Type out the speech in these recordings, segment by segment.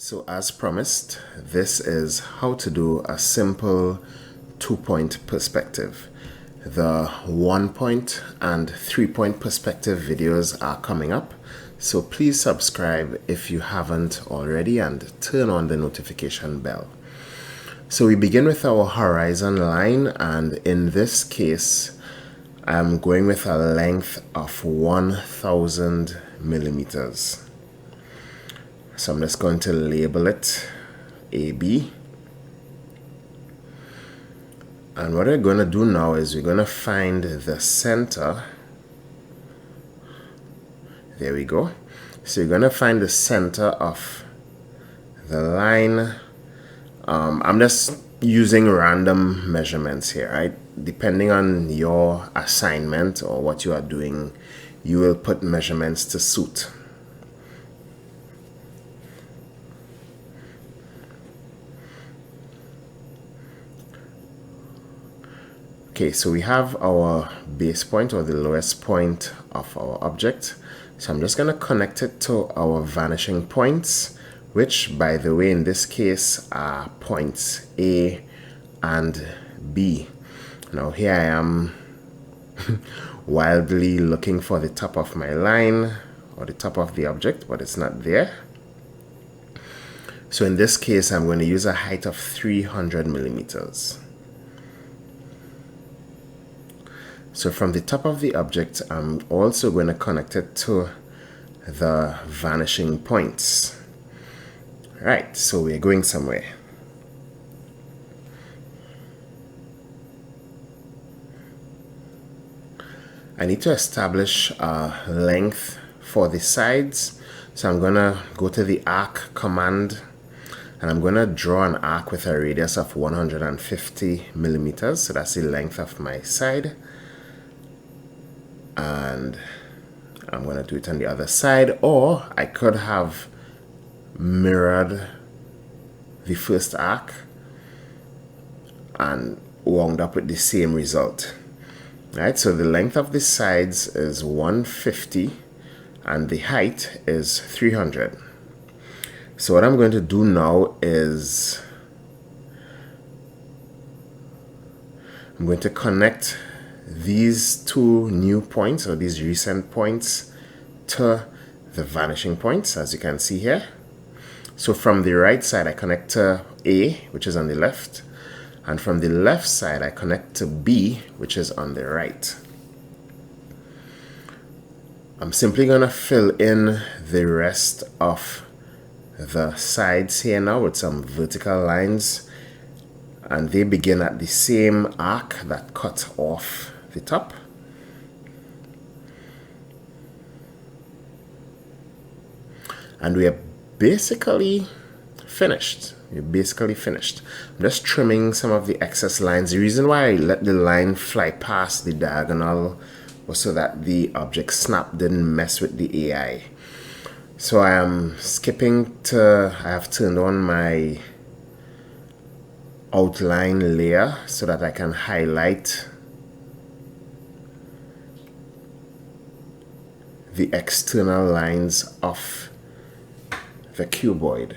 So as promised, this is how to do a simple 2-point perspective. The 1-point and 3-point perspective videos are coming up, so please subscribe if you haven't already and turn on the notification bell. So we begin with our horizon line, and in this case I'm going with a length of 1000 millimeters. So I'm just going to label it AB. And what we're going to do now is we're going to find the center. There we go. So you're going to find the center of the line. I'm just using random measurements here, right? Depending on your assignment or what you are doing, you will put measurements to suit. Okay, so we have our base point, or the lowest point of our object. So I'm just going to connect it to our vanishing points, which, by the way, in this case are points A and B. Now here I am wildly looking for the top of my line, or the top of the object, but it's not there. So in this case I'm going to use a height of 300 millimeters. So from the top of the object, I'm also going to connect it to the vanishing points. Right, so we're going somewhere. I need to establish a length for the sides. So I'm going to go to the arc command, and I'm going to draw an arc with a radius of 150 millimeters. So that's the length of my side. And I'm going to do it on the other side, or I could have mirrored the first arc and wound up with the same result. Right, so the length of the sides is 150 and the height is 300. So what I'm going to do now is I'm going to connect these two new points, or these recent points, to the vanishing points, as you can see here. So from the right side I connect to A, which is on the left, and from the left side I connect to B, which is on the right. I'm simply going to fill in the rest of the sides here now with some vertical lines, and they begin at the same arc that cut off the top. And we are basically finished. We're basically finished. I'm just trimming some of the excess lines. The reason why I let the line fly past the diagonal was so that the object snap didn't mess with the AI. So I am skipping to, I have turned on my outline layer so that I can highlight the external lines of the cuboid.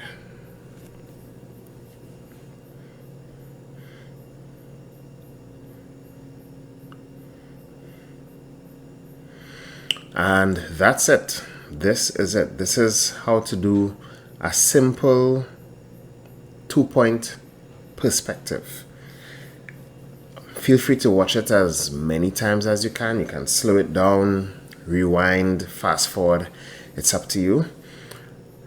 And that's it. This is it. This is how to do a simple 2-point perspective. Feel free to watch it as many times as you can. You can slow it down, rewind, fast forward. It's up to you.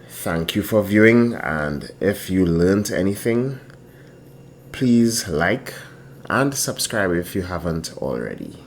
Thank you for viewing, and if you learned anything, please like and subscribe if you haven't already.